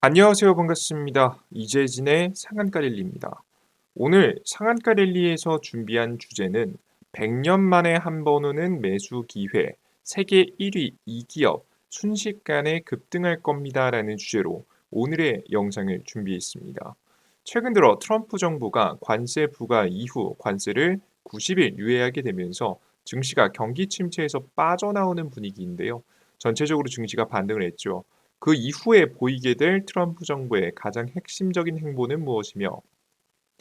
안녕하세요. 반갑습니다. 이재진의 상한가 랠리입니다. 오늘 상한가 랠리에서 준비한 주제는 100년 만에 한 번 오는 매수 기회, 세계 1위 이 기업 순식간에 급등할 겁니다라는 주제로 오늘의 영상을 준비했습니다. 최근 들어 트럼프 정부가 관세 부과 이후 관세를 90일 유예하게 되면서 증시가 경기 침체에서 빠져나오는 분위기인데요. 전체적으로 증시가 반등을 했죠. 그 이후에 보이게 될 트럼프 정부의 가장 핵심적인 행보는 무엇이며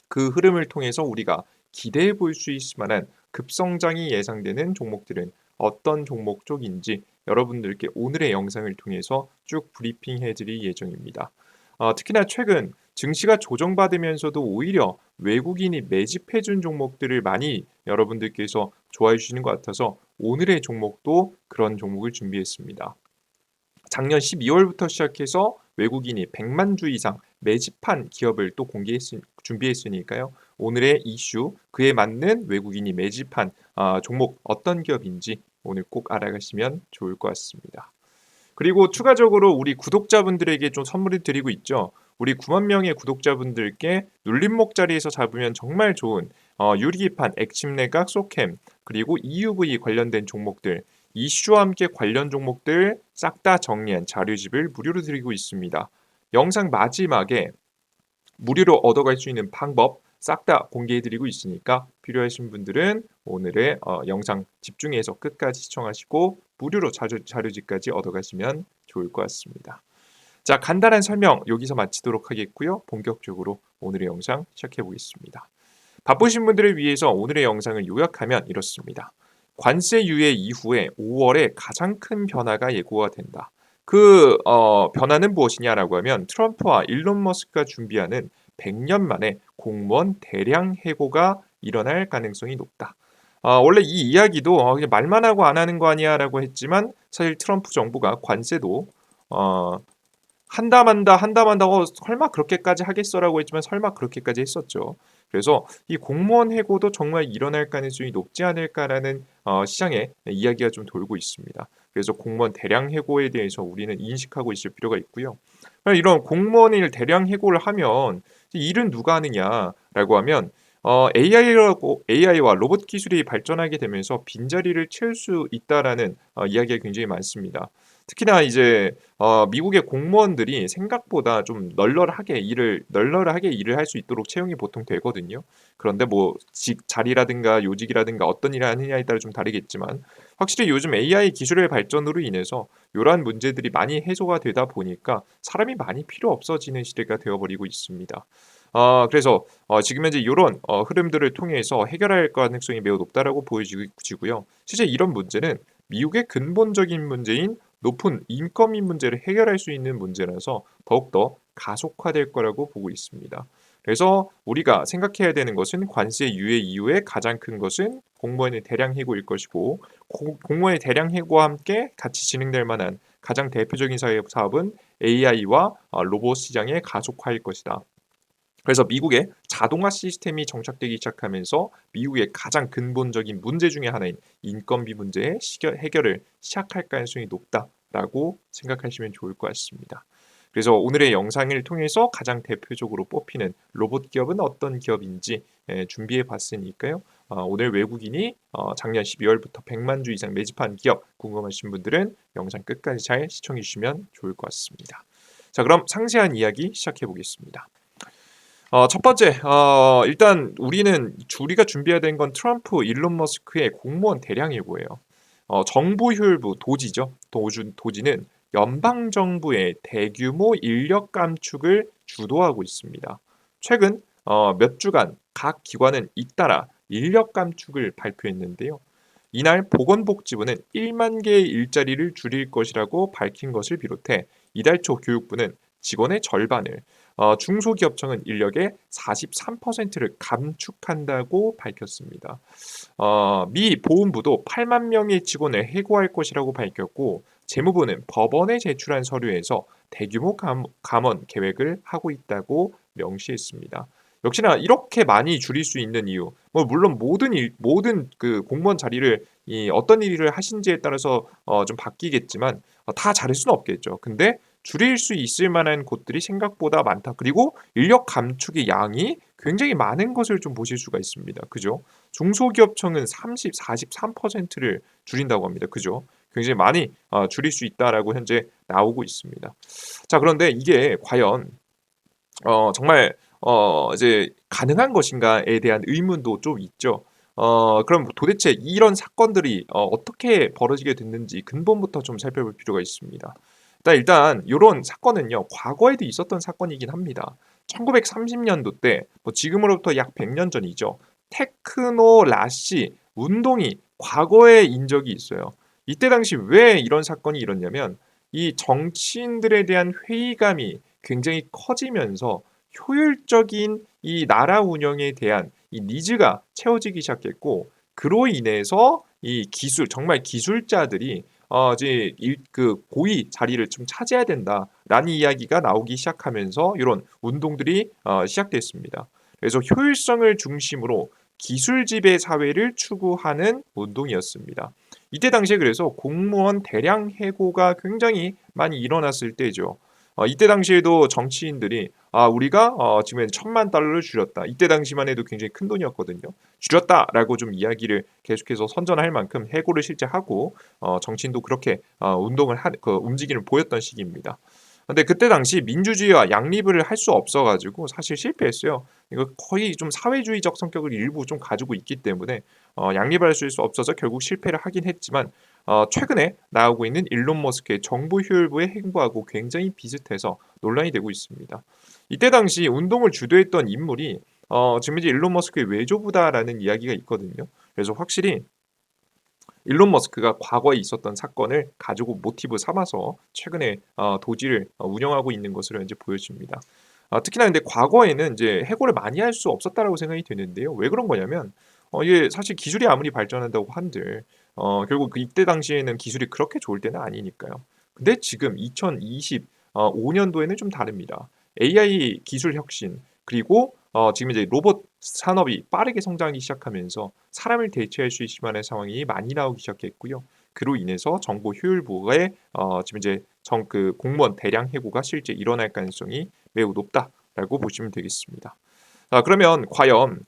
그 흐름을 통해서 우리가 기대해 볼 수 있을 만한 급성장이 예상되는 종목들은 어떤 종목 쪽인지 여러분들께 오늘의 영상을 통해서 쭉 브리핑해 드릴 예정입니다. 특히나 최근 증시가 조정받으면서도 오히려 외국인이 매집해 준 종목들을 많이 여러분들께서 좋아해 주시는 것 같아서 오늘의 종목도 그런 종목을 준비했습니다. 작년 12월부터 시작해서 외국인이 100만 주 이상 매집한 기업을 또 준비했으니까요. 오늘의 이슈, 그에 맞는 외국인이 매집한 종목 어떤 기업인지 오늘 꼭 알아가시면 좋을 것 같습니다. 그리고 추가적으로 우리 구독자분들에게 좀 선물을 드리고 있죠. 우리 9만 명의 구독자분들께 눌림목 자리에서 잡으면 정말 좋은 유리기판, 액침내각, 소캠, 그리고 EUV 관련된 종목들, 이슈와 함께 관련 종목들 싹 다 정리한 자료집을 무료로 드리고 있습니다. 영상 마지막에 무료로 얻어갈 수 있는 방법 싹 다 공개해드리고 있으니까 필요하신 분들은 오늘의 영상 집중해서 끝까지 시청하시고 무료로 자료집까지 얻어가시면 좋을 것 같습니다. 자, 간단한 설명 여기서 마치도록 하겠고요. 본격적으로 오늘의 영상 시작해 보겠습니다. 바쁘신 분들을 위해서 오늘의 영상을 요약하면 이렇습니다. 관세 유예 이후에 5월에 가장 큰 변화가 예고가 된다. 그 변화는 무엇이냐라고 하면 트럼프와 일론 머스크가 준비하는 100년 만에 공무원 대량 해고가 일어날 가능성이 높다. 원래 이 이야기도 그냥 말만 하고 안 하는 거 아니야라고 했지만 사실 트럼프 정부가 관세도 어, 한다 만다 한다 만다 설마 그렇게까지 하겠어라고 했지만 설마 그렇게까지 했었죠. 그래서 이 공무원 해고도 정말 일어날 가능성이 높지 않을까라는 시장에 이야기가 좀 돌고 있습니다. 그래서 공무원 대량 해고에 대해서 우리는 인식하고 있을 필요가 있고요. 이런 공무원을 대량 해고를 하면 일은 누가 하느냐라고 하면 AI와 로봇 기술이 발전하게 되면서 빈자리를 채울 수 있다라는 이야기가 굉장히 많습니다. 특히나 이제 미국의 공무원들이 생각보다 좀 널널하게 일을 할 수 있도록 채용이 보통 되거든요. 그런데 뭐 자리라든가 요직이라든가 어떤 일을 하느냐에 따라 좀 다르겠지만 확실히 요즘 AI 기술의 발전으로 인해서 이러한 문제들이 많이 해소가 되다 보니까 사람이 많이 필요 없어지는 시대가 되어버리고 있습니다. 그래서 지금 현재 이런 흐름들을 통해서 해결할 가능성이 매우 높다라고 보여지고요. 실제 이런 문제는 미국의 근본적인 문제인 높은 인건비 문제를 해결할 수 있는 문제라서 더욱더 가속화될 거라고 보고 있습니다. 그래서 우리가 생각해야 되는 것은 관세 유예 이후에 가장 큰 것은 공무원의 대량 해고일 것이고 공무원의 대량 해고와 함께 같이 진행될 만한 가장 대표적인 사업은 AI와 로봇 시장의 가속화일 것이다. 그래서 미국의 자동화 시스템이 정착되기 시작하면서 미국의 가장 근본적인 문제 중에 하나인 인건비 문제의 해결을 시작할 가능성이 높다라고 생각하시면 좋을 것 같습니다. 그래서 오늘의 영상을 통해서 가장 대표적으로 뽑히는 로봇 기업은 어떤 기업인지 준비해 봤으니까요. 오늘 외국인이 작년 12월부터 100만 주 이상 매집한 기업 궁금하신 분들은 영상 끝까지 잘 시청해 주시면 좋을 것 같습니다. 자, 그럼 상세한 이야기 시작해 보겠습니다. 첫 번째, 일단 우리가 준비해야 되는 건 트럼프, 일론 머스크의 공무원 대량 해고예요. 정부 효율부 도지죠. 도지는 연방 정부의 대규모 인력 감축을 주도하고 있습니다. 최근 몇 주간 각 기관은 잇따라 인력 감축을 발표했는데요. 이날 보건복지부는 1만 개의 일자리를 줄일 것이라고 밝힌 것을 비롯해 이달 초 교육부는 직원의 절반을 중소기업청은 인력의 43%를 감축한다고 밝혔습니다. 미 보훈부도 8만 명의 직원을 해고할 것이라고 밝혔고 재무부는 법원에 제출한 서류에서 대규모 감원 계획을 하고 있다고 명시했습니다. 역시나 이렇게 많이 줄일 수 있는 이유, 뭐 물론 모든 그 공무원 자리를 어떤 일을 하신지에 따라서 좀 바뀌겠지만 다 잘할 수는 없겠죠. 근데 줄일 수 있을 만한 곳들이 생각보다 많다. 그리고 인력 감축의 양이 굉장히 많은 것을 좀 보실 수가 있습니다. 그죠? 중소기업청은 30, 43%를 줄인다고 합니다. 그죠? 굉장히 많이 줄일 수 있다라고 현재 나오고 있습니다. 자, 그런데 이게 과연 정말 이제 가능한 것인가에 대한 의문도 좀 있죠. 그럼 도대체 이런 사건들이 어떻게 벌어지게 됐는지 근본부터 좀 살펴볼 필요가 있습니다. 일단 요런 사건은요. 과거에도 있었던 사건이긴 합니다. 1930년도 때 지금으로부터 약 100년 전이죠. 테크노 라시 운동이 과거에 인 적이 있어요. 이때 당시 왜 이런 사건이 일었냐면 이 정치인들에 대한 회의감이 굉장히 커지면서 효율적인 이 나라 운영에 대한 이 니즈가 채워지기 시작했고 그로 인해서 이 기술 정말 기술자들이 이제 그 고위 자리를 좀 차지해야 된다라는 이야기가 나오기 시작하면서 이런 운동들이 시작됐습니다. 그래서 효율성을 중심으로 기술 지배 사회를 추구하는 운동이었습니다. 이때 당시에 그래서 공무원 대량 해고가 굉장히 많이 일어났을 때죠. 이때 당시에도 정치인들이 우리가 지금 1,000만 달러를 줄였다. 이때 당시만 해도 굉장히 큰 돈이었거든요. 줄였다라고 좀 이야기를 계속해서 선전할 만큼 해고를 실제 하고 정치인도 그렇게 운동을 그 움직임을 보였던 시기입니다. 근데 그때 당시 민주주의와 양립을 할 수 없어가지고 사실 실패했어요. 이거 거의 좀 사회주의적 성격을 일부 좀 가지고 있기 때문에 양립할 수 없어서 결국 실패를 하긴 했지만 최근에 나오고 있는 일론 머스크의 정보 효율부의 행보하고 굉장히 비슷해서 논란이 되고 있습니다. 이때 당시 운동을 주도했던 인물이 지금 이제 일론 머스크의 외조부다라는 이야기가 있거든요. 그래서 확실히 일론 머스크가 과거에 있었던 사건을 가지고 모티브 삼아서 최근에 도지를 운영하고 있는 것으로 이제 보여집니다. 특히나 근데 과거에는 이제 해고를 많이 할 수 없었다라고 생각이 되는데요. 왜 그런 거냐면 이게 사실 기술이 아무리 발전한다고 한들 결국 그 이때 당시에는 기술이 그렇게 좋을 때는 아니니까요. 근데 지금 2025년도에는 좀 다릅니다. AI 기술 혁신 그리고 지금 이제 로봇 산업이 빠르게 성장하기 시작하면서 사람을 대체할 수 있을 만한 상황이 많이 나오기 시작했고요. 그로 인해서 정보 효율부의 지금 이제 그 공무원 대량 해고가 실제 일어날 가능성이 매우 높다라고 보시면 되겠습니다. 자, 그러면 과연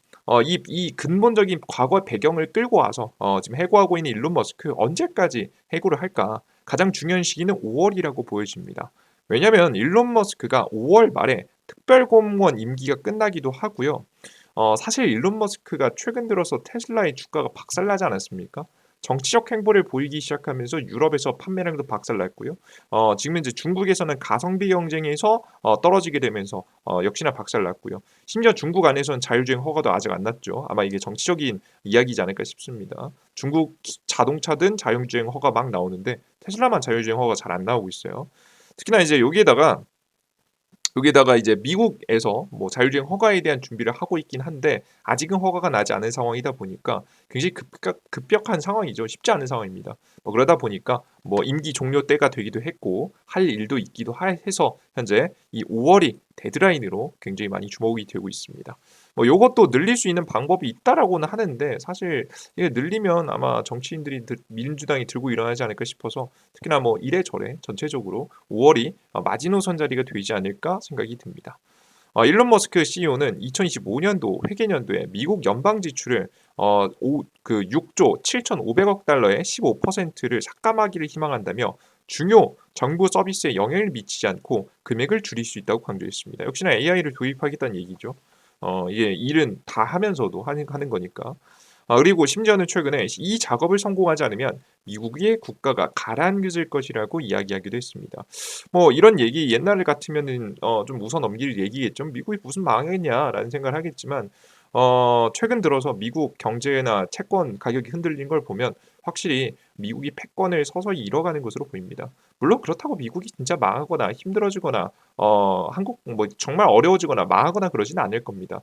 이 근본적인 과거 배경을 끌고 와서 지금 해고하고 있는 일론 머스크 언제까지 해고를 할까? 가장 중요한 시기는 5월이라고 보여집니다. 왜냐하면 일론 머스크가 5월 말에 특별 공무원 임기가 끝나기도 하고요. 사실 일론 머스크가 최근 들어서 테슬라의 주가가 박살나지 않았습니까? 정치적 행보를 보이기 시작하면서 유럽에서 판매량도 박살났고요. 지금 이제 중국에서는 가성비 경쟁에서 떨어지게 되면서 역시나 박살났고요. 심지어 중국 안에서는 자율주행 허가도 아직 안 났죠. 아마 이게 정치적인 이야기지 않을까 싶습니다. 중국 자동차든 자율주행 허가 막 나오는데 테슬라만 자율주행 허가 잘 안 나오고 있어요. 특히나 이제 여기에다가 이제 미국에서 뭐 자율주행 허가에 대한 준비를 하고 있긴 한데 아직은 허가가 나지 않은 상황이다 보니까 굉장히 급격한 상황이죠. 쉽지 않은 상황입니다. 그러다 보니까 뭐 임기 종료 때가 되기도 했고 할 일도 있기도 해서 현재 이 5월이 데드라인으로 굉장히 많이 주목이 되고 있습니다. 요것도 늘릴 수 있는 방법이 있다라고는 하는데 사실 이게 늘리면 아마 정치인들이 민주당이 들고 일어나지 않을까 싶어서 특히나 뭐 이래저래 전체적으로 5월이 마지노선 자리가 되지 않을까 생각이 듭니다. 일론 머스크 CEO는 2025년도 회계연도에 미국 연방 지출을 6조 7,500억 달러의 15%를 삭감하기를 희망한다며 중요 정부 서비스에 영향을 미치지 않고 금액을 줄일 수 있다고 강조했습니다. 역시나 AI를 도입하겠다는 얘기죠. 이게 일은 다 하면서도 하는 거니까. 그리고 심지어는 최근에 이 작업을 성공하지 않으면 미국의 국가가 가라앉을 것이라고 이야기하기도 했습니다. 이런 얘기 옛날 같으면은 좀 웃어 넘길 얘기겠죠. 미국이 무슨 망하겠냐라는 생각을 하겠지만 최근 들어서 미국 경제나 채권 가격이 흔들린 걸 보면 확실히 미국이 패권을 서서히 잃어가는 것으로 보입니다. 물론 그렇다고 미국이 진짜 망하거나 힘들어지거나 한국 뭐 정말 어려워지거나 망하거나 그러지는 않을 겁니다.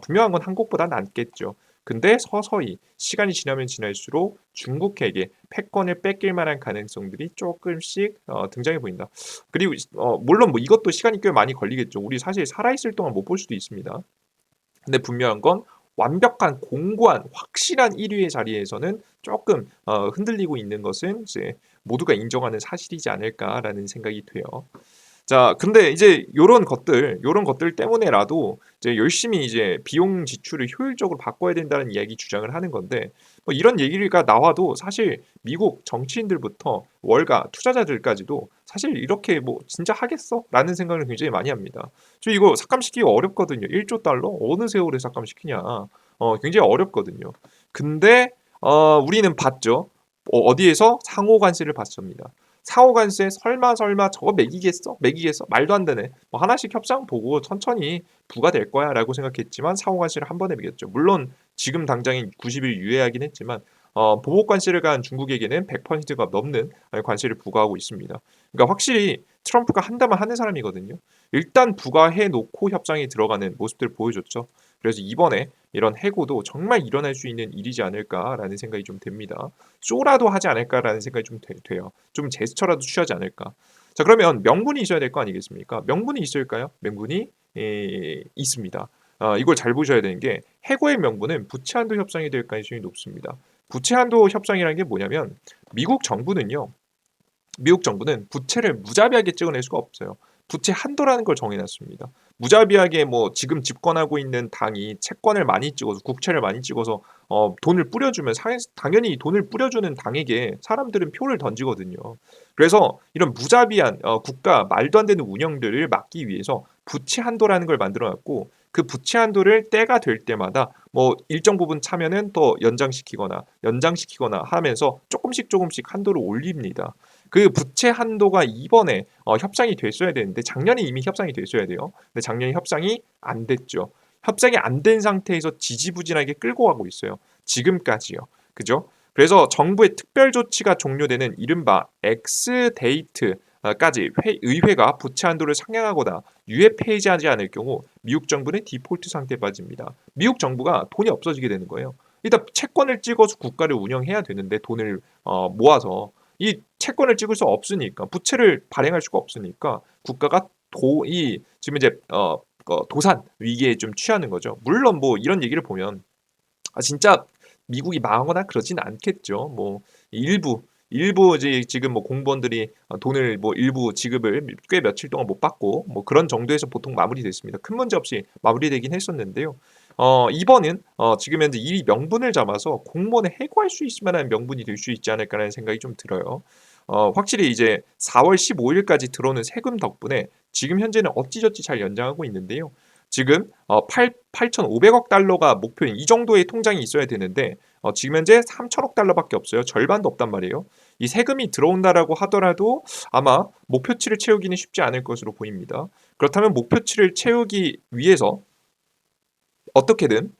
분명한 건 한국보다 낫겠죠. 근데 서서히 시간이 지나면 지날수록 중국에게 패권을 뺏길 만한 가능성들이 조금씩 등장해 보인다. 그리고 물론 뭐 이것도 시간이 꽤 많이 걸리겠죠. 우리 사실 살아있을 동안 못 볼 수도 있습니다. 근데 분명한 건 완벽한 공고한 확실한 1위의 자리에서는 조금 흔들리고 있는 것은 이제 모두가 인정하는 사실이지 않을까라는 생각이 돼요. 자, 근데 이제 요런 것들 때문에라도 이제 열심히 이제 비용 지출을 효율적으로 바꿔야 된다는 이야기 주장을 하는 건데 뭐 이런 얘기가 나와도 사실 미국 정치인들부터 월가 투자자들까지도 사실 이렇게 뭐 '진짜 하겠어?' 라는 생각을 굉장히 많이 합니다. 저 이거 삭감시키기 어렵거든요. 1조 달러 어느 세월에 삭감시키냐. 굉장히 어렵거든요. 근데 우리는 봤죠. 어디에서? 상호 관세를 받습니다. 상호 관세 설마 저거 매기겠어? 매기겠어? 말도 안 되네. 뭐 하나씩 협상 보고 천천히 부과될 거야라고 생각했지만 상호 관세를 한 번에 매겼죠. 물론 지금 당장인 90일 유예하긴 했지만 보복 관세를 가한 중국에게는 100%가 넘는 관세를 부과하고 있습니다. 그러니까 확실히 트럼프가 한다면 하는 사람이거든요. 일단 부과해 놓고 협상에 들어가는 모습들을 보여줬죠. 그래서 이번에 이런 해고도 정말 일어날 수 있는 일이지 않을까라는 생각이 좀 듭니다. 쇼라도 하지 않을까라는 생각이 좀 돼요. 좀 제스처라도 취하지 않을까. 자, 그러면 명분이 있어야 될 거 아니겠습니까? 명분이 있을까요? 명분이 있습니다. 이걸 잘 보셔야 되는 게 해고의 명분은 부채 한도 협상이 될 가능성이 높습니다. 부채 한도 협상이라는 게 뭐냐면 미국 정부는요. 미국 정부는 부채를 무자비하게 찍어낼 수가 없어요. 부채 한도라는 걸 정해놨습니다. 무자비하게 뭐 지금 집권하고 있는 당이 채권을 많이 찍어서 국채를 많이 찍어서 돈을 뿌려주면 당연히 돈을 뿌려주는 당에게 사람들은 표를 던지거든요. 그래서 이런 무자비한 국가 말도 안 되는 운영들을 막기 위해서 부채 한도라는 걸 만들어놨고 그 부채 한도를 때가 될 때마다 뭐 일정 부분 차면은 또 연장시키거나 하면서 조금씩 한도를 올립니다. 그 부채 한도가 이번에 협상이 됐어야 되는데 작년에 이미 협상이 됐어야 돼요. 근데 작년에 협상이 안 됐죠. 협상이 안 된 상태에서 지지부진하게 끌고 가고 있어요. 지금까지요. 그죠? 그래서 정부의 특별 조치가 종료되는 이른바 엑스데이트까지 의회가 부채 한도를 상향하거나 유예 폐지하지 않을 경우 미국 정부는 디폴트 상태에 빠집니다. 미국 정부가 돈이 없어지게 되는 거예요. 일단 채권을 찍어서 국가를 운영해야 되는데 돈을 모아서 이 채권을 찍을 수 없으니까 부채를 발행할 수가 없으니까 국가가 이 지금 이제 도산 위기에 좀 취하는 거죠. 물론 뭐 이런 얘기를 보면 진짜 미국이 망하거나 그러진 않겠죠. 뭐 일부 이제 지금 뭐 공무원들이 돈을 뭐 일부 지급을 꽤 며칠 동안 못 받고 뭐 그런 정도에서 보통 마무리됐습니다. 큰 문제 없이 마무리되긴 했었는데요. 이번은 지금 현재 이 명분을 잡아서 공무원을 해고할 수 있을 만한 명분이 될 수 있지 않을까라는 생각이 좀 들어요. 확실히 이제 4월 15일까지 들어오는 세금 덕분에 지금 현재는 어찌저찌 잘 연장하고 있는데요. 지금 8,500억 달러가 목표인 이 정도의 통장이 있어야 되는데 지금 현재 3천억 달러밖에 없어요. 절반도 없단 말이에요. 이 세금이 들어온다라고 하더라도 아마 목표치를 채우기는 쉽지 않을 것으로 보입니다. 그렇다면 목표치를 채우기 위해서 어떻게든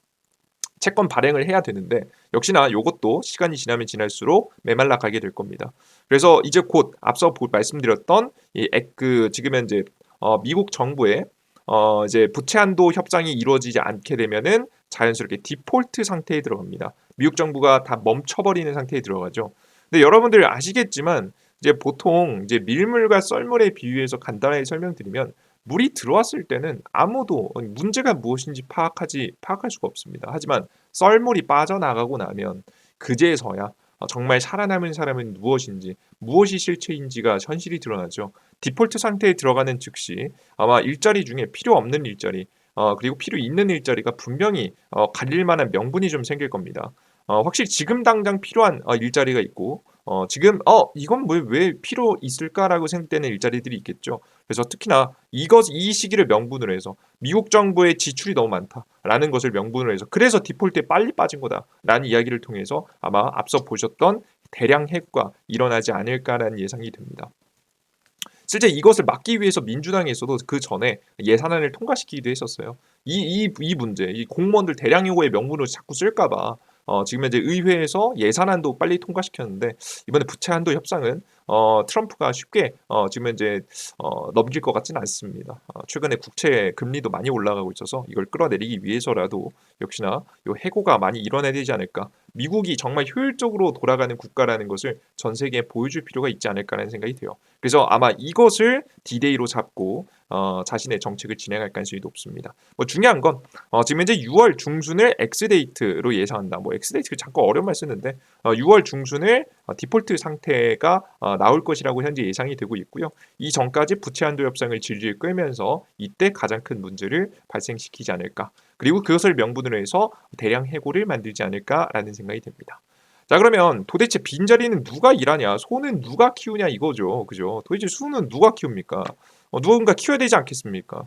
채권 발행을 해야 되는데 역시나 이것도 시간이 지나면 지날수록 메말라 가게 될 겁니다. 그래서 이제 곧 앞서 말씀드렸던 지금 현재 미국 정부의 이제 부채 한도 협상이 이루어지지 않게 되면은 자연스럽게 디폴트 상태에 들어갑니다. 미국 정부가 다 멈춰버리는 상태에 들어가죠. 근데 여러분들 아시겠지만 이제 보통 이제 밀물과 썰물에 비유해서 간단하게 설명드리면 물이 들어왔을 때는 아무도 문제가 무엇인지 파악할 수가 없습니다. 하지만 썰물이 빠져나가고 나면 그제서야 정말 살아남은 사람은 무엇인지, 무엇이 실체인지가 현실이 드러나죠. 디폴트 상태에 들어가는 즉시 아마 일자리 중에 필요 없는 일자리, 그리고 필요 있는 일자리가 분명히 가릴 만한 명분이 좀 생길 겁니다. 확실히 지금 당장 필요한 일자리가 있고 지금 이건 왜 필요 있을까라고 생각되는 일자리들이 있겠죠. 그래서 특히나 이 시기를 명분으로 해서 미국 정부의 지출이 너무 많다라는 것을 명분으로 해서 그래서 디폴트에 빨리 빠진 거다라는 이야기를 통해서 아마 앞서 보셨던 대량 해고가 일어나지 않을까라는 예상이 됩니다. 실제 이것을 막기 위해서 민주당에서도 그 전에 예산안을 통과시키기도 했었어요. 이 문제, 이 공무원들 대량 해고의 명분으로 자꾸 쓸까봐 지금 현재 의회에서 예산안도 빨리 통과시켰는데 이번에 부채 한도 협상은 트럼프가 쉽게 지금 현재 넘길 것 같지는 않습니다. 최근에 국채 금리도 많이 올라가고 있어서 이걸 끌어내리기 위해서라도 역시나 이 해고가 많이 일어나야 되지 않을까. 미국이 정말 효율적으로 돌아가는 국가라는 것을 전 세계에 보여줄 필요가 있지 않을까라는 생각이 돼요. 그래서 아마 이것을 디데이로 잡고 자신의 정책을 진행할 가능성이 높습니다. 뭐 중요한 건 지금 현재 6월 중순을 엑스데이트로 예상한다. 뭐 엑스데이트 자꾸 어려운 말 쓰는데 6월 중순을 디폴트 상태가 나올 것이라고 현재 예상이 되고 있고요. 이 전까지 부채 한도 협상을 질질 끌면서 이때 가장 큰 문제를 발생시키지 않을까. 그리고 그것을 명분으로 해서 대량 해고를 만들지 않을까라는 생각이 듭니다. 자 그러면 도대체 빈자리는 누가 일하냐? 소는 누가 키우냐 이거죠. 그죠? 도대체 수는 누가 키웁니까? 누군가 키워야 되지 않겠습니까?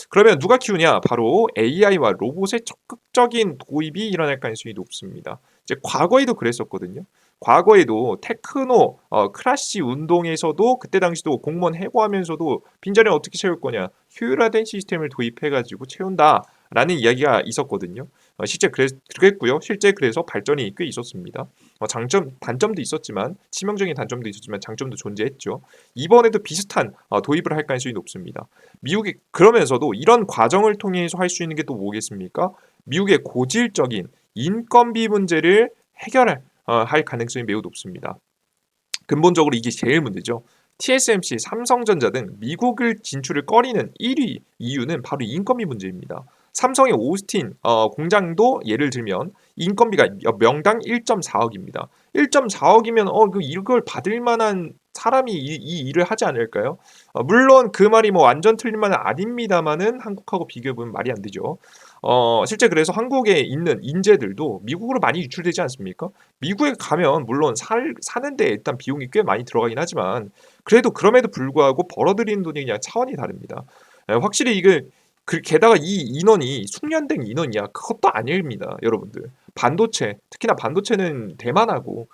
그러면 누가 키우냐? 바로 AI와 로봇의 적극적인 도입이 일어날 가능성이 높습니다. 이제 과거에도 그랬었거든요. 과거에도 테크노 크라시 운동에서도 그때 당시도 공무원 해고하면서도 빈자리를 어떻게 채울 거냐? 효율화된 시스템을 도입해가지고 채운다라는 이야기가 있었거든요. 실제 그랬고요. 실제 그래서 발전이 꽤 있었습니다. 단점도 있었지만 치명적인 단점도 있었지만 장점도 존재했죠. 이번에도 비슷한 도입을 할 가능성이 높습니다. 미국이 그러면서도 이런 과정을 통해서 할 수 있는 게 또 뭐겠습니까? 미국의 고질적인 인건비 문제를 해결할 할 가능성이 매우 높습니다. 근본적으로 이게 제일 문제죠. TSMC, 삼성전자 등 미국을 진출을 꺼리는 1위 이유는 바로 인건비 문제입니다. 삼성의 오스틴 공장도 예를 들면 인건비가 명당 1.4억입니다. 1.4억이면 이걸 받을 만한 사람이 이 일을 하지 않을까요? 물론 그 말이 뭐 완전 틀린 말은 아닙니다만은 한국하고 비교해 보면 말이 안 되죠. 실제 그래서 한국에 있는 인재들도 미국으로 많이 유출되지 않습니까? 미국에 가면 물론 사는데 일단 비용이 꽤 많이 들어가긴 하지만 그래도 그럼에도 불구하고 벌어들이는 돈이 그냥 차원이 다릅니다. 확실히 이게 게다가 이 인원이 숙련된 인원이야 그것도 아닙니다, 여러분들. 반도체 특히나 반도체는 대만하고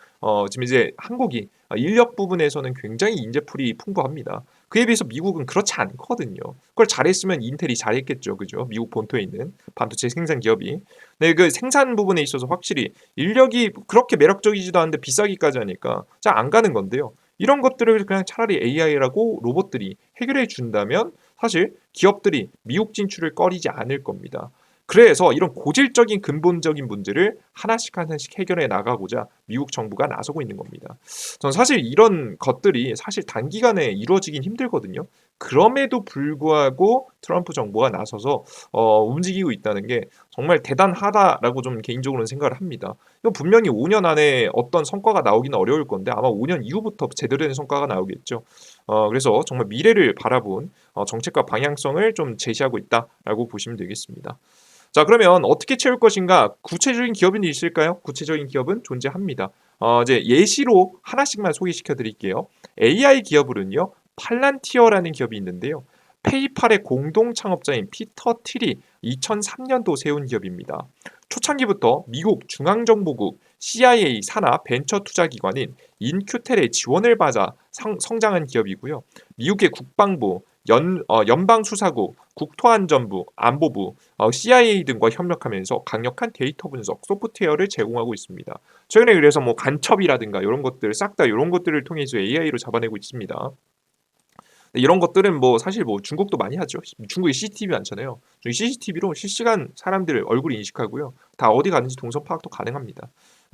지금 이제 한국이 인력 부분에서는 굉장히 인재풀이 풍부합니다. 그에 비해서 미국은 그렇지 않거든요. 그걸 잘했으면 인텔이 잘했겠죠, 그죠? 미국 본토에 있는 반도체 생산 기업이. 네, 그 생산 부분에 있어서 확실히 인력이 그렇게 매력적이지도 않은데 비싸기까지 하니까 잘 안 가는 건데요. 이런 것들을 그냥 차라리 AI라고 로봇들이 해결해 준다면 사실 기업들이 미국 진출을 꺼리지 않을 겁니다. 그래서 이런 고질적인 근본적인 문제를 하나씩 하나씩 해결해 나가고자 미국 정부가 나서고 있는 겁니다. 전 사실 이런 것들이 사실 단기간에 이루어지긴 힘들거든요. 그럼에도 불구하고 트럼프 정부가 나서서 움직이고 있다는 게 정말 대단하다라고 좀 개인적으로는 생각을 합니다. 이거 분명히 5년 안에 어떤 성과가 나오기는 어려울 건데 아마 5년 이후부터 제대로 된 성과가 나오겠죠. 그래서 정말 미래를 바라본 정책과 방향성을 좀 제시하고 있다라고 보시면 되겠습니다. 자, 그러면 어떻게 채울 것인가? 구체적인 기업은 있을까요? 구체적인 기업은 존재합니다. 이제 예시로 하나씩만 소개시켜 드릴게요. AI 기업으로는요, 팔란티어라는 기업이 있는데요. 페이팔의 공동 창업자인 피터 틸이 2003년도 세운 기업입니다. 초창기부터 미국 중앙정보국 CIA 산하 벤처 투자 기관인 인큐텔의 지원을 받아 성장한 기업이고요. 미국의 국방부, 연방수사국, 국토안전부, 안보부, CIA 등과 협력하면서 강력한 데이터 분석 소프트웨어를 제공하고 있습니다. 최근에 그래서 뭐 간첩이라든가 이런 것들 싹 다 이런 것들을 통해서 AI로 잡아내고 있습니다. 이런 것들은 뭐 사실 뭐 중국도 많이 하죠. 중국에 CCTV 많잖아요. 저희 CCTV로 실시간 사람들 얼굴 인식하고요. 다 어디 가는지 동선 파악도 가능합니다.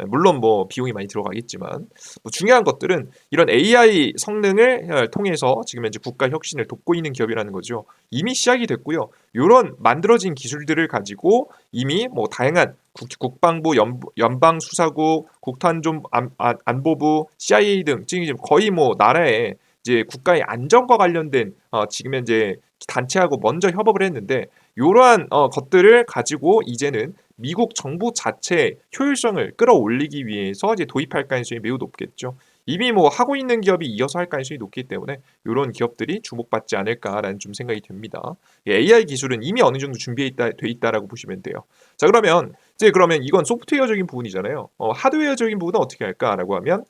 물론 뭐 비용이 많이 들어가겠지만 뭐 중요한 것들은 이런 AI 성능을 통해서 지금 현재 국가 혁신을 돕고 있는 기업이라는 거죠. 이미 시작이 됐고요. 이런 만들어진 기술들을 가지고 이미 뭐 다양한 국방부, 연방수사국, 국토안전안보부, CIA 등 지금 거의 뭐 나라에 이제 국가의 안전과 관련된 지금 현재 단체하고 먼저 협업을 했는데 이러한 것들을 가지고 이제는 미국 정부 자체의 효율성을 끌어올리기 위해서 이제 도입할 가능성이 매우 높겠죠. 이미 뭐 하고 있는 기업이 이어서 할 가능성이 높기 때문에 이런 기업들이 주목받지 않을까라는 좀 생각이 듭니다. AI 기술은 이미 어느 정도 돼 있다라고 보시면 돼요. 자 그러면 이건 소프트웨어적인 부분이잖아요. 하드웨어적인 부분은 어떻게 할까라고 하면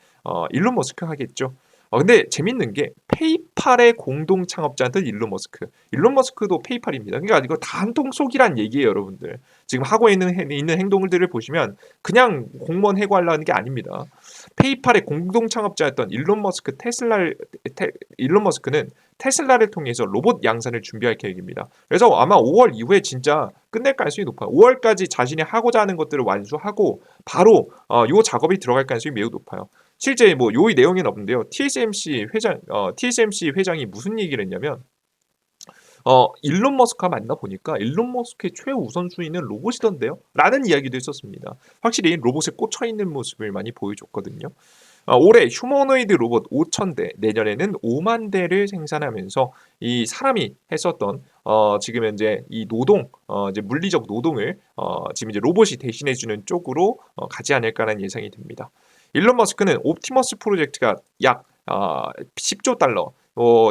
일론 머스크 하겠죠. 근데 재밌는 게 페이팔의 공동 창업자는 일론 머스크. 일론 머스크도 페이팔입니다. 그러니까 이거 다 한통 속이란 얘기예요, 여러분들. 지금 하고 있는 행동들을 보시면 그냥 공무원 해고하려는 게 아닙니다. 페이팔의 공동 창업자였던 일론 머스크는 테슬라를 통해서 로봇 양산을 준비할 계획입니다. 그래서 아마 5월 이후에 진짜 끝낼 가능성이 높아요. 5월까지 자신이 하고자 하는 것들을 완수하고 바로 요 작업이 들어갈 가능성이 매우 높아요. 실제 뭐 요의 내용에는 없는데요. TSMC 회장이 무슨 얘기를 했냐면 일론 머스크와 만나 보니까 일론 머스크의 최우선순위는 로봇이던데요? 라는 이야기도 했었습니다. 확실히 로봇에 꽂혀 있는 모습을 많이 보여줬거든요. 올해 휴머노이드 로봇 5,000대, 내년에는 5만 대를 생산하면서 이 사람이 했었던 지금 현재 이 노동, 이제 물리적 노동을 지금 이제 로봇이 대신해주는 쪽으로 가지 않을까라는 예상이 듭니다. 일론 머스크는 옵티머스 프로젝트가 약 10조 달러,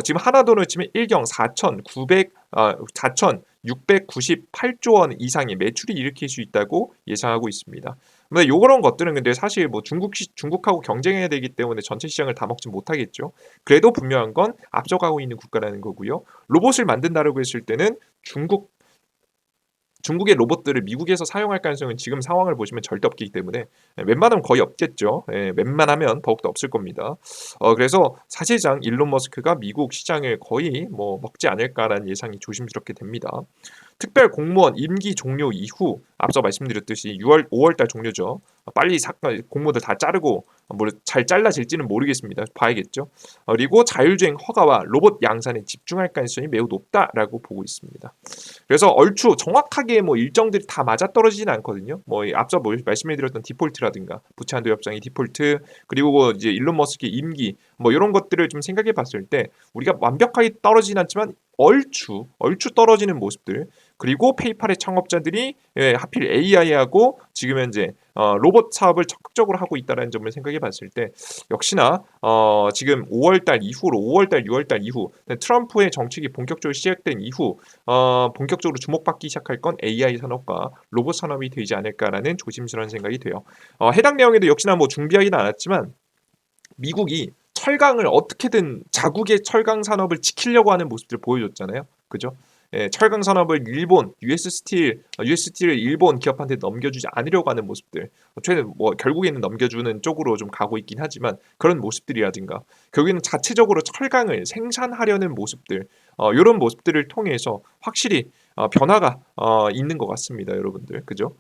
지금 하나 돈을 치면 1경 4,698조 원 이상의 매출이 일으킬 수 있다고 예상하고 있습니다. 근데 요런 것들은 근데 사실 뭐 중국하고 경쟁해야 되기 때문에 전체 시장을 다 먹지 못하겠죠. 그래도 분명한 건 앞서가고 있는 국가라는 거고요. 로봇을 만든다라고 했을 때는 중국의 로봇들을 미국에서 사용할 가능성은 지금 상황을 보시면 절대 없기 때문에 웬만하면 거의 없겠죠. 웬만하면 더욱더 없을 겁니다. 그래서 사실상 일론 머스크가 미국 시장을 거의 뭐 먹지 않을까라는 예상이 조심스럽게 됩니다. 특별 공무원 임기 종료 이후 앞서 말씀드렸듯이 5월달 종료죠. 빨리 공무원들 다 자르고 잘 잘라질지는 모르겠습니다. 봐야겠죠. 그리고 자율주행 허가와 로봇 양산에 집중할 가능성이 매우 높다라고 보고 있습니다. 그래서 얼추 정확하게 뭐 일정들이 다 맞아떨어지진 않거든요. 뭐 앞서 말씀해드렸던 디폴트라든가 부채 한도 협상의 디폴트 그리고 이제 일론 머스크의 임기 뭐 이런 것들을 좀 생각해 봤을 때 우리가 완벽하게 떨어지진 않지만 얼추 떨어지는 모습들 그리고 페이팔의 창업자들이 하필 AI하고 지금 현재 로봇 사업을 적극적으로 하고 있다는 점을 생각해 봤을 때 역시나 지금 5월달 이후로 5월달 6월달 이후 트럼프의 정책이 본격적으로 시작된 이후 본격적으로 주목받기 시작할 건 AI 산업과 로봇 산업이 되지 않을까라는 조심스러운 생각이 돼요. 해당 내용에도 역시나 뭐 준비하지는 않았지만 미국이 철강을 어떻게든 자국의 철강 산업을 지키려고 하는 모습들을 보여줬잖아요. 그죠? 철강 산업을 일본, US 스틸을 일본 기업한테 넘겨주지 않으려고 하는 모습들. 최근 뭐 결국에는 넘겨주는 쪽으로 좀 가고 있긴 하지만 그런 모습들이라든가 결국에는 자체적으로 철강을 생산하려는 모습들, 이런 모습들을 통해서 확실히 변화가 있는 것 같습니다, 여러분들. 그죠?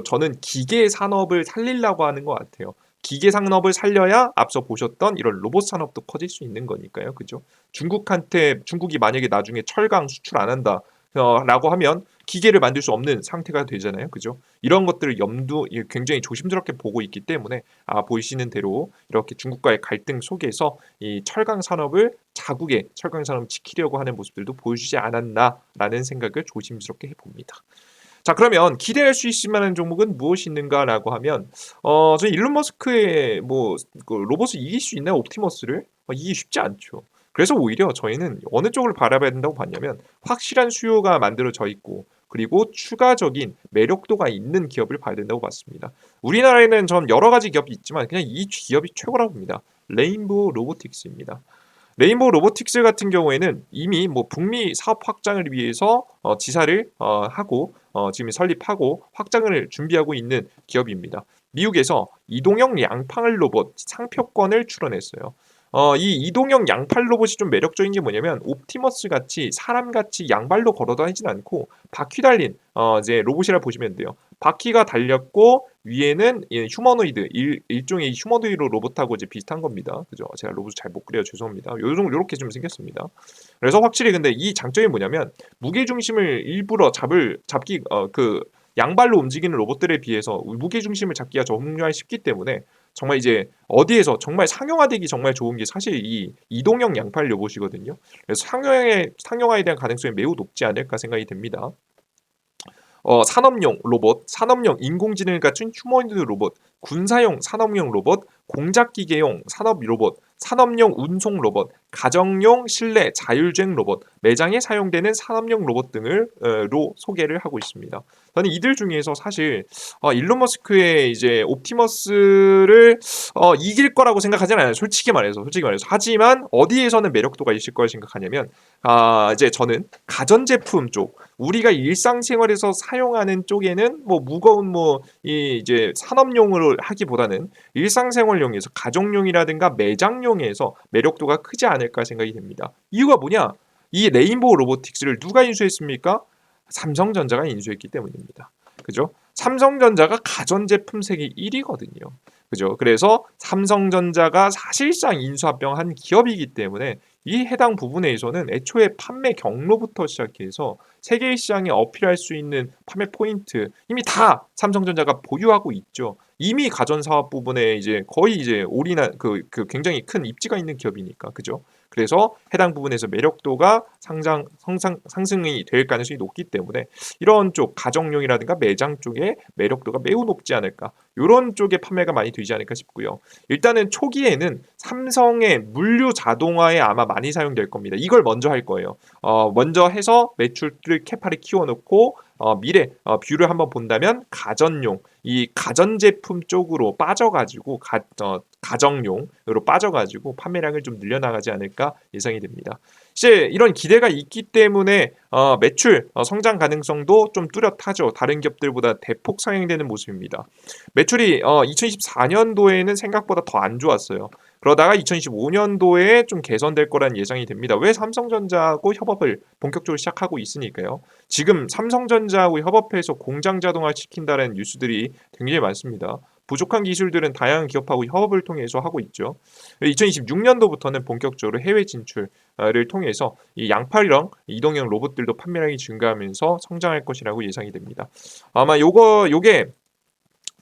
저는 기계 산업을 살리려고 하는 것 같아요. 기계 산업을 살려야 앞서 보셨던 이런 로봇 산업도 커질 수 있는 거니까요. 그죠? 중국이 만약에 나중에 철강 수출 안 한다. 라고 하면 기계를 만들 수 없는 상태가 되잖아요. 그죠? 이런 것들을 굉장히 조심스럽게 보고 있기 때문에 보이시는 대로 이렇게 중국과의 갈등 속에서 이 철강 산업을 자국의 철강 산업을 지키려고 하는 모습들도 보여주지 않았나라는 생각을 조심스럽게 해봅니다. 자, 그러면 기대할 수 있을 만한 종목은 무엇이 있는가라고 하면 저 일론 머스크의 그 로봇을 이길 수 있나요? 옵티머스를? 이기기 쉽지 않죠. 그래서 오히려 저희는 어느 쪽을 바라봐야 된다고 봤냐면 확실한 수요가 만들어져 있고 그리고 추가적인 매력도가 있는 기업을 봐야 된다고 봤습니다. 우리나라에는 전 여러 가지 기업이 있지만 그냥 이 기업이 최고라고 봅니다. 레인보우 로보틱스입니다. 레인보우 로보틱스 같은 경우에는 이미 뭐 북미 사업 확장을 위해서 지사를 하고 지금 설립하고 확장을 준비하고 있는 기업입니다. 미국에서 이동형 양팔 로봇 상표권을 출원했어요. 이 이동형 양팔 로봇이 좀 매력적인 게 뭐냐면 옵티머스 같이 사람같이 양발로 걸어 다니진 않고 바퀴 달린 이제 로봇이라 보시면 돼요. 바퀴가 달렸고 위에는 휴머노이드 일종의 휴머노이드 로봇하고 이제 비슷한 겁니다. 그죠? 제가 로봇 잘 못 그려요. 죄송합니다. 요렇게 좀 생겼습니다. 그래서 확실히 근데 이 장점이 뭐냐면 무게 중심을 일부러 잡기 그 양발로 움직이는 로봇들에 비해서 무게 중심을 잡기가 정말 쉽기 때문에 정말 이제 어디에서 정말 상용화되기 정말 좋은 게 사실 이 이동형 양팔 로봇이거든요. 그래서 상용화에 대한 가능성이 매우 높지 않을까 생각이 됩니다. 산업용 로봇, 산업용 인공지능을 갖춘 휴머노이드 로봇, 군사용 산업용 로봇, 공작기계용 산업 로봇, 산업용 운송 로봇, 가정용 실내 자율주행 로봇, 매장에 사용되는 산업용 로봇 등을로 소개를 하고 있습니다. 저는 이들 중에서 사실 일론 머스크의 이제 옵티머스를 이길 거라고 생각하진 않아요. 솔직히 말해서. 하지만 어디에서는 매력도가 있을 걸 생각하냐면 이제 저는 가전제품 쪽, 우리가 일상생활에서 사용하는 쪽에는 뭐 무거운 이제 산업용으로 하기보다는 일상생활용에서 가정용이라든가 매장용에서 매력도가 크지 않을까 생각이 됩니다. 이유가 뭐냐? 이 레인보우 로보틱스를 누가 인수했습니까? 삼성전자가 인수했기 때문입니다. 그죠? 삼성전자가 가전제품 세계 1위거든요. 그죠? 그래서 삼성전자가 사실상 인수합병한 기업이기 때문에 이 해당 부분에서는 애초에 판매 경로부터 시작해서 세계 시장에 어필할 수 있는 판매 포인트 이미 다 삼성전자가 보유하고 있죠. 이미 가전 사업 부분에 이제 거의 이제 올인한 그 굉장히 큰 입지가 있는 기업이니까 그죠? 그래서 해당 부분에서 매력도가 상승이 될 가능성이 높기 때문에 이런 쪽 가정용이라든가 매장 쪽에 매력도가 매우 높지 않을까 이런 쪽에 판매가 많이 되지 않을까 싶고요. 일단은 초기에는 삼성의 물류 자동화에 아마 많이 사용될 겁니다. 이걸 먼저 할 거예요. 먼저 해서 매출을 캐파를 키워놓고 미래 뷰를 한번 본다면 가전용 이 가전제품 쪽으로 빠져가지고 가정용으로 빠져가지고 판매량을 좀 늘려나가지 않을까 예상이 됩니다. 이제 이런 기대가 있기 때문에 매출 성장 가능성도 좀 뚜렷하죠. 다른 기업들보다 대폭 상향되는 모습입니다. 매출이 2024년도에는 생각보다 더 안 좋았어요. 그러다가 2025년도에 좀 개선될 거란 예상이 됩니다. 왜 삼성전자하고 협업을 본격적으로 시작하고 있으니까요. 지금 삼성전자하고 협업해서 공장 자동화 시킨다는 뉴스들이 굉장히 많습니다. 부족한 기술들은 다양한 기업하고 협업을 통해서 하고 있죠. 2026년도부터는 본격적으로 해외 진출을 통해서 이 양팔형 이동형 로봇들도 판매량이 증가하면서 성장할 것이라고 예상이 됩니다. 아마 요게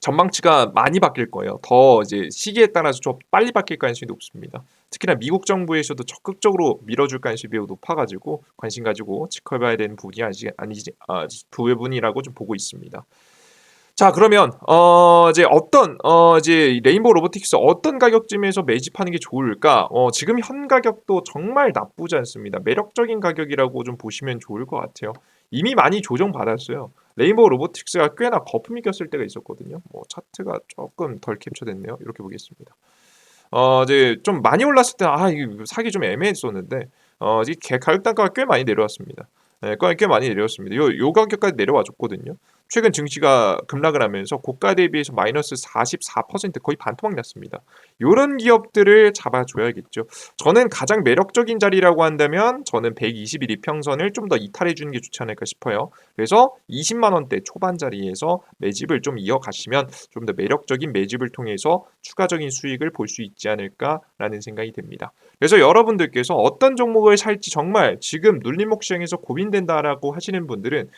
전망치가 많이 바뀔 거예요. 더 이제 시기에 따라서 좀 빨리 바뀔 가능성이 높습니다. 특히나 미국 정부에서도 적극적으로 밀어줄 가능성이 매우 높아가지고 관심 가지고 지켜봐야 되는 부분이 부분이라고 좀 보고 있습니다. 자 그러면 이제 이제 레인보우 로보틱스 어떤 가격쯤에서 매집하는 게 좋을까? 지금 현 가격도 정말 나쁘지 않습니다. 매력적인 가격이라고 좀 보시면 좋을 것 같아요. 이미 많이 조정받았어요. 레인보우 로보틱스가 꽤나 거품이 꼈을 때가 있었거든요. 차트가 조금 덜 캡처됐네요. 이렇게 보겠습니다. 이제 좀 많이 올랐을 때 이거 사기 좀 애매했었는데 이 가격 단가가 꽤 많이 내려왔습니다. 네, 꽤 많이 내려왔습니다. 요 가격까지 내려와 줬거든요. 최근 증시가 급락을 하면서 고가 대비해서 마이너스 44% 거의 반토막 났습니다. 이런 기업들을 잡아줘야겠죠. 저는 가장 매력적인 자리라고 한다면 저는 121 이평선을 좀 더 이탈해 주는 게 좋지 않을까 싶어요. 그래서 20만 원대 초반 자리에서 매집을 좀 이어가시면 좀 더 매력적인 매집을 통해서 추가적인 수익을 볼 수 있지 않을까라는 생각이 듭니다. 그래서 여러분들께서 어떤 종목을 살지 정말 지금 눌림목 시장에서 고민된다라고 하시는 분들은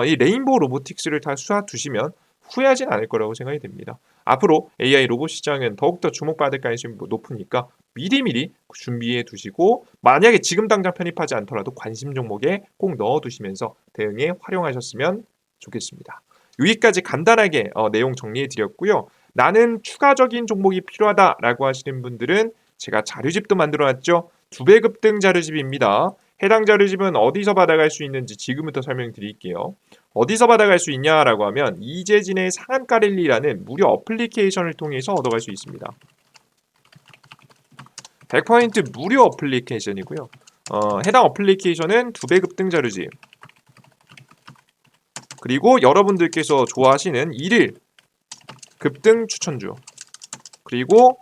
이 레인보우 로보틱스를 다 수사두시면 후회하진 않을 거라고 생각이 됩니다. 앞으로 AI 로봇 시장은 더욱더 주목받을 가능성이 높으니까 미리미리 준비해 두시고 만약에 지금 당장 편입하지 않더라도 관심 종목에 꼭 넣어 두시면서 대응에 활용하셨으면 좋겠습니다. 여기까지 간단하게 내용 정리해 드렸고요. 나는 추가적인 종목이 필요하다라고 하시는 분들은 제가 자료집도 만들어놨죠. 2배 급등 자료집입니다. 해당 자료집은 어디서 받아갈 수 있는지 지금부터 설명드릴게요. 어디서 받아갈 수 있냐라고 하면 이재진의 상한가 랠리라는 무료 어플리케이션을 통해서 얻어갈 수 있습니다. 100% 무료 어플리케이션이고요. 해당 어플리케이션은 2배 급등 자료집 그리고 여러분들께서 좋아하시는 1일 급등 추천주 그리고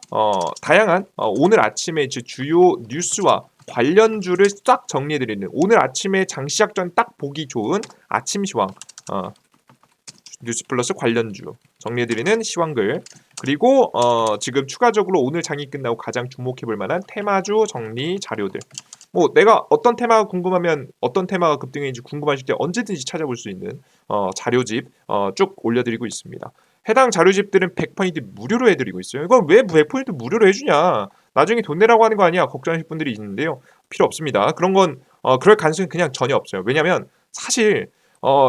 다양한 오늘 아침의 주요 뉴스와 관련주를 싹 정리해드리는 오늘 아침에 장시작 전 딱 보기 좋은 아침 시황 뉴스 플러스 관련주 정리해드리는 시황글 그리고 지금 추가적으로 오늘 장이 끝나고 가장 주목해볼 만한 테마주 정리 자료들 내가 어떤 테마가 궁금하면 어떤 테마가 급등했는지 궁금하실 때 언제든지 찾아볼 수 있는 자료집 쭉 올려드리고 있습니다. 해당 자료집들은 100% 무료로 해드리고 있어요. 이걸 왜 100% 무료로 해주냐? 나중에 돈 내라고 하는 거 아니야? 걱정하실 분들이 있는데요. 필요 없습니다. 그런 건 그럴 가능성이 그냥 전혀 없어요. 왜냐하면 사실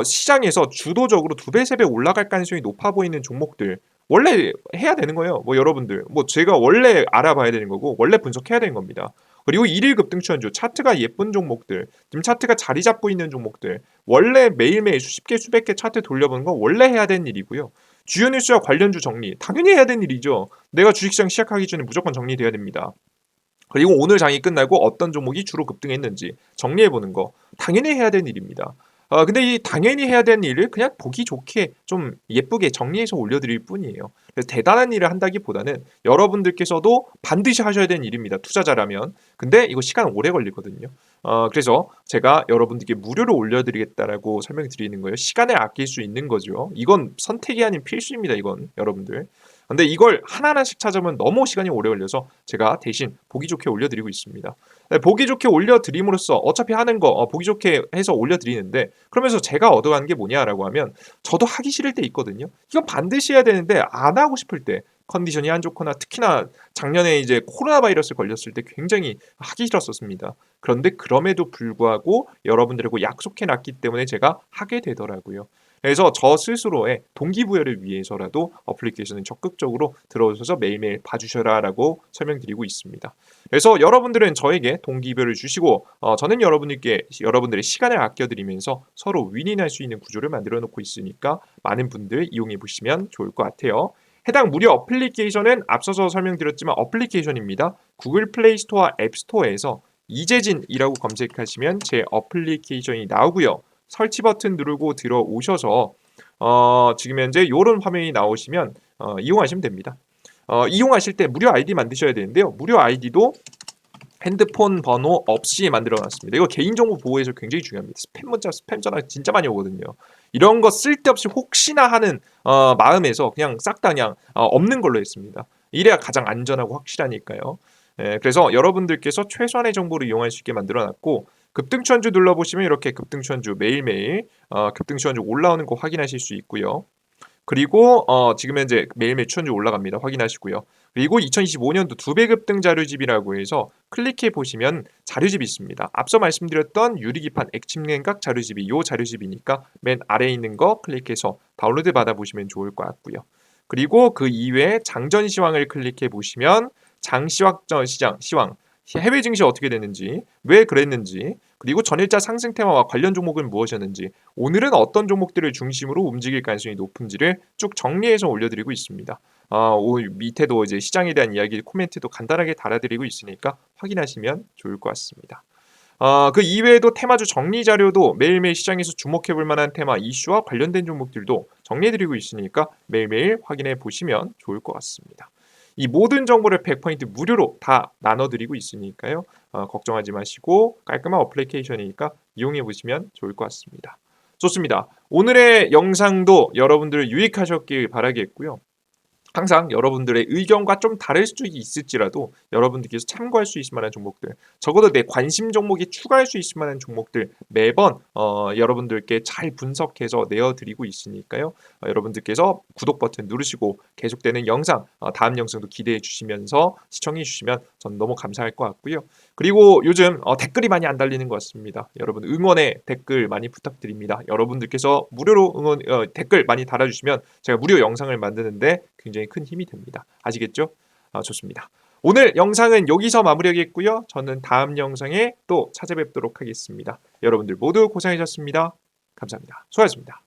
시장에서 주도적으로 2배, 3배 올라갈 가능성이 높아 보이는 종목들 원래 해야 되는 거예요. 뭐 여러분들 뭐 제가 원래 알아봐야 되는 거고 원래 분석해야 되는 겁니다. 그리고 일일 급등주연주 차트가 예쁜 종목들, 지금 차트가 자리 잡고 있는 종목들, 원래 매일매일 수십 개 수백 개 차트 돌려보는 건 원래 해야 되는 일이고요. 주요 뉴스와 관련주 정리 당연히 해야 되는 일이죠. 내가 주식시장 시작하기 전에 무조건 정리돼야 됩니다. 그리고 오늘 장이 끝나고 어떤 종목이 주로 급등했는지 정리해보는 거 당연히 해야 되는 일입니다. 근데 이 당연히 해야 되는 일을 그냥 보기 좋게 좀 예쁘게 정리해서 올려드릴 뿐이에요. 그래서 대단한 일을 한다기보다는 여러분들께서도 반드시 하셔야 되는 일입니다. 투자자라면. 근데 이거 시간 오래 걸리거든요. 그래서 제가 여러분들께 무료로 올려드리겠다라고 설명드리는 거예요. 시간을 아낄 수 있는 거죠. 이건 선택이 아닌 필수입니다. 이건 여러분들. 근데 이걸 하나하나씩 찾아보면 너무 시간이 오래 걸려서 제가 대신 보기 좋게 올려드리고 있습니다. 네, 보기 좋게 올려드림으로써 어차피 하는 거 보기 좋게 해서 올려드리는데 그러면서 제가 얻어가는 게 뭐냐라고 하면 저도 하기 싫을 때 있거든요. 이건 반드시 해야 되는데 안 하고 싶을 때 컨디션이 안 좋거나 특히나 작년에 이제 코로나 바이러스 걸렸을 때 굉장히 하기 싫었었습니다. 그런데 그럼에도 불구하고 여러분들하고 약속해 놨기 때문에 제가 하게 되더라고요. 그래서 저 스스로의 동기부여를 위해서라도 어플리케이션을 적극적으로 들어오셔서 매일매일 봐주셔라라고 설명드리고 있습니다. 그래서 여러분들은 저에게 동기부여를 주시고 저는 여러분들께 여러분들의 시간을 아껴드리면서 서로 윈윈할 수 있는 구조를 만들어 놓고 있으니까 많은 분들 이용해 보시면 좋을 것 같아요. 해당 무료 어플리케이션은 앞서서 설명드렸지만 어플리케이션입니다. 구글 플레이 스토어와 앱 스토어에서 이재진이라고 검색하시면 제 어플리케이션이 나오고요. 설치 버튼 누르고 들어오셔서 지금 현재 이런 화면이 나오시면 이용하시면 됩니다. 이용하실 때 무료 아이디 만드셔야 되는데요. 무료 아이디도 핸드폰 번호 없이 만들어 놨습니다. 이거 개인정보 보호에서 굉장히 중요합니다. 스팸 문자, 스팸 전화 진짜 많이 오거든요. 이런 거 쓸데없이 혹시나 하는 마음에서 그냥 싹 다 그냥 없는 걸로 했습니다. 이래야 가장 안전하고 확실하니까요. 그래서 여러분들께서 최소한의 정보를 이용할 수 있게 만들어 놨고 급등추한주 눌러보시면 이렇게 급등추한주 매일매일 급등추한주 올라오는 거 확인하실 수 있고요. 그리고 지금 현재 매일매일 추천주 올라갑니다. 확인하시고요. 그리고 2025년도 2배 급등 자료집이라고 해서 클릭해 보시면 자료집이 있습니다. 앞서 말씀드렸던 유리기판 액침냉각 자료집이 이 자료집이니까 맨 아래에 있는 거 클릭해서 다운로드 받아보시면 좋을 것 같고요. 그리고 그 이외에 장전 시황을 클릭해 보시면 장시황전 시황 해외 증시 어떻게 됐는지 왜 그랬는지 그리고 전일자 상승 테마와 관련 종목은 무엇이었는지 오늘은 어떤 종목들을 중심으로 움직일 가능성이 높은지를 쭉 정리해서 올려드리고 있습니다. 밑에도 이제 시장에 대한 이야기 코멘트도 간단하게 달아드리고 있으니까 확인하시면 좋을 것 같습니다. 그 이외에도 테마주 정리 자료도 매일매일 시장에서 주목해볼 만한 테마 이슈와 관련된 종목들도 정리해드리고 있으니까 매일매일 확인해 보시면 좋을 것 같습니다. 이 모든 정보를 100포인트 무료로 다 나눠드리고 있으니까요. 걱정하지 마시고 깔끔한 어플리케이션이니까 이용해 보시면 좋을 것 같습니다. 좋습니다. 오늘의 영상도 여러분들 유익하셨길 바라겠고요. 항상 여러분들의 의견과 좀 다를 수도 있을지라도 여러분들께서 참고할 수 있을 만한 종목들 적어도 내 관심 종목에 추가할 수 있을 만한 종목들 매번 여러분들께 잘 분석해서 내어드리고 있으니까요. 여러분들께서 구독 버튼 누르시고 계속되는 영상 다음 영상도 기대해 주시면서 시청해 주시면 전 너무 감사할 것 같고요. 그리고 요즘 댓글이 많이 안 달리는 것 같습니다. 여러분 응원의 댓글 많이 부탁드립니다. 여러분들께서 무료로 응원 댓글 많이 달아주시면 제가 무료 영상을 만드는데 굉장히 큰 힘이 됩니다. 아시겠죠? 좋습니다. 오늘 영상은 여기서 마무리하겠고요. 저는 다음 영상에 또 찾아뵙도록 하겠습니다. 여러분들 모두 고생하셨습니다. 감사합니다. 수고하셨습니다.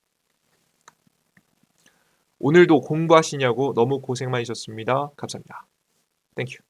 오늘도 공부하시냐고 너무 고생 많으셨습니다. 감사합니다. 땡큐.